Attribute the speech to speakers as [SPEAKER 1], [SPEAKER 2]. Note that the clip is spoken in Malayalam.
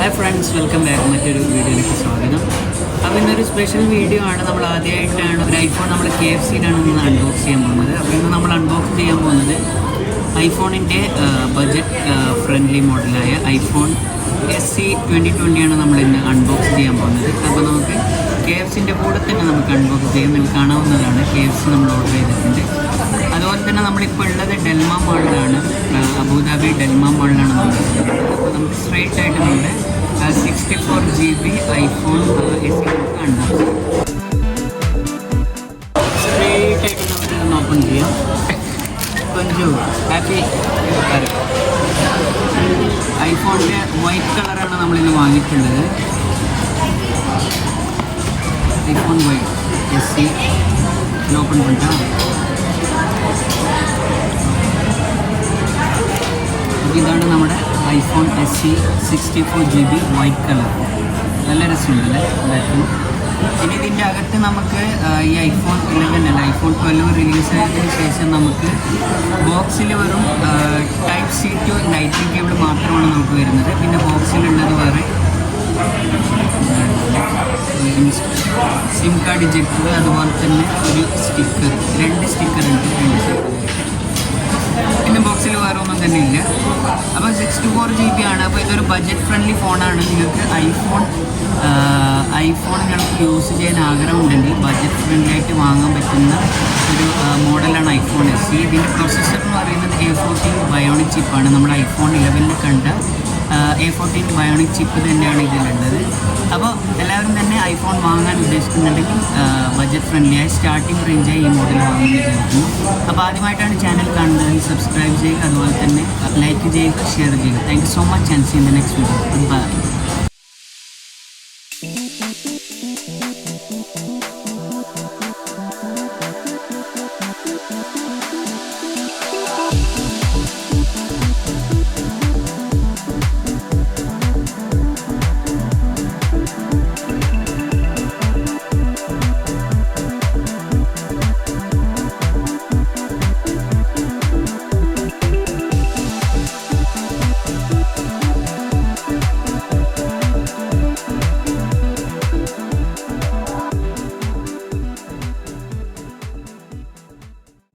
[SPEAKER 1] Hi friends, welcome back. മറ്റൊരു വീഡിയോയിലേക്ക് സ്വാഗതം. അപ്പോൾ ഇന്നൊരു സ്പെഷ്യൽ വീഡിയോ ആണ്. നമ്മൾ ആദ്യമായിട്ടാണ് ഒരു ഐഫോൺ നമ്മൾ KFCയിലാണ് ഇന്ന് അൺബോക്സ് ചെയ്യാൻ പോകുന്നത്. അപ്പോൾ ഇന്ന് നമ്മൾ അൺബോക്സ് ചെയ്യാൻ പോകുന്നത് ഐഫോണിൻ്റെ ബഡ്ജറ്റ് ഫ്രണ്ട്ലി മോഡലായ iPhone SE 2020 ആണ് നമ്മൾ ഇന്ന് അൺബോക്സ് ചെയ്യാൻ പോകുന്നത്. അപ്പോൾ നമുക്ക് KFCൻ്റെ കൂടെ തന്നെ നമുക്ക് അൺബോക്സ് ചെയ്യാൻ വേണ്ടി കാണാവുന്നതാണ്. KFC നമ്മൾ ഓർഡർ ചെയ്തിട്ടുണ്ട്. അതുപോലെ തന്നെ നമ്മളിപ്പോൾ ഉള്ളത് ഡെൽമ മാളിലാണ്, അബുദാബി ഡെൽമ മാളിലാണ് നമ്മളുള്ളത്. അപ്പോൾ നമുക്ക് സ്ട്രെയിറ്റ് ആയിട്ട് നമ്മുടെ 64GB iPhone SE നമുക്ക് അൺബോക്സ് ചെയ്യാം. സ്ട്രെയിറ്റ് ആയിട്ട് നമുക്കിതൊന്ന് ഓപ്പൺ ചെയ്യാം. കൊഞ്ചു ഹാപ്പി ഐഫോണിൻ്റെ വൈറ്റ് കളറാണ് നമ്മളിന്ന് വാങ്ങിയിട്ടുള്ളത്. iPhone white SE ഓപ്പൺ பண்ணிட்டா. ഇതാണ് നമ്മുടെ iPhone SE 64GB white colour. നല്ല രസമുണ്ടല്ലേ ബാറ്ററി. ഇനി ഇതിൻ്റെ അകത്ത് നമുക്ക് ഈ iPhone 11 അല്ല iPhone 12 റിലീസായതിനു ശേഷം നമുക്ക് ബോക്സിൽ വെറും Type-C to ലൈറ്റിംഗ് കേബിൾ മാത്രമാണ് നമുക്ക് വരുന്നത്. പിന്നെ ബോക്സിലുള്ളത് വേറെ സിം കാർഡ് ഇജക്ടർ, അതുപോലെ തന്നെ ഒരു സ്റ്റിക്കർ, രണ്ട് സ്റ്റിക്കർ ഉണ്ട്. പിന്നെ ബോക്സിൽ വേറെ ഒന്നും തന്നെ ഇല്ല. അപ്പോൾ 64GB ആണ്. അപ്പോൾ ഇതൊരു ബഡ്ജറ്റ് ഫ്രണ്ട്ലി ഫോണാണ്. നിങ്ങൾക്ക് ഐഫോൺ നിങ്ങൾക്ക് യൂസ് ചെയ്യാൻ ആഗ്രഹമുണ്ടെങ്കിൽ ബഡ്ജറ്റ് ഫ്രണ്ട്ലി ആയിട്ട് വാങ്ങാൻ പറ്റുന്ന ഒരു മോഡലാണ് iPhone SE. ഇതിൻ്റെ പ്രൊസസ്സർ എന്ന് പറയുന്നത് A14 ബയോണിക് ചിപ്പാണ്. നമ്മൾ iPhone 11 കണ്ട A14 ബയോണിക് ചിപ്പ് തന്നെയാണ് ഇതിലുള്ളത്. അപ്പോൾ എല്ലാവരും തന്നെ ഐഫോൺ വാങ്ങാൻ ഉദ്ദേശിക്കുന്നുണ്ടെങ്കിൽ ബഡ്ജറ്റ് ഫ്രണ്ട്ലിയായി സ്റ്റാർട്ടിംഗ് റേഞ്ചായി ഈ മോഡൽ വാങ്ങാൻ വിചാരിക്കുന്നു. അപ്പോൾ ആദ്യമായിട്ടാണ് ചാനൽ കാണുന്നതെങ്കിൽ സബ്സ്ക്രൈബ് ചെയ്യുക, അതുപോലെ തന്നെ ലൈക്ക് ചെയ്യുക, ഷെയർ ചെയ്യുക. Thank you so much and see in the next video. By.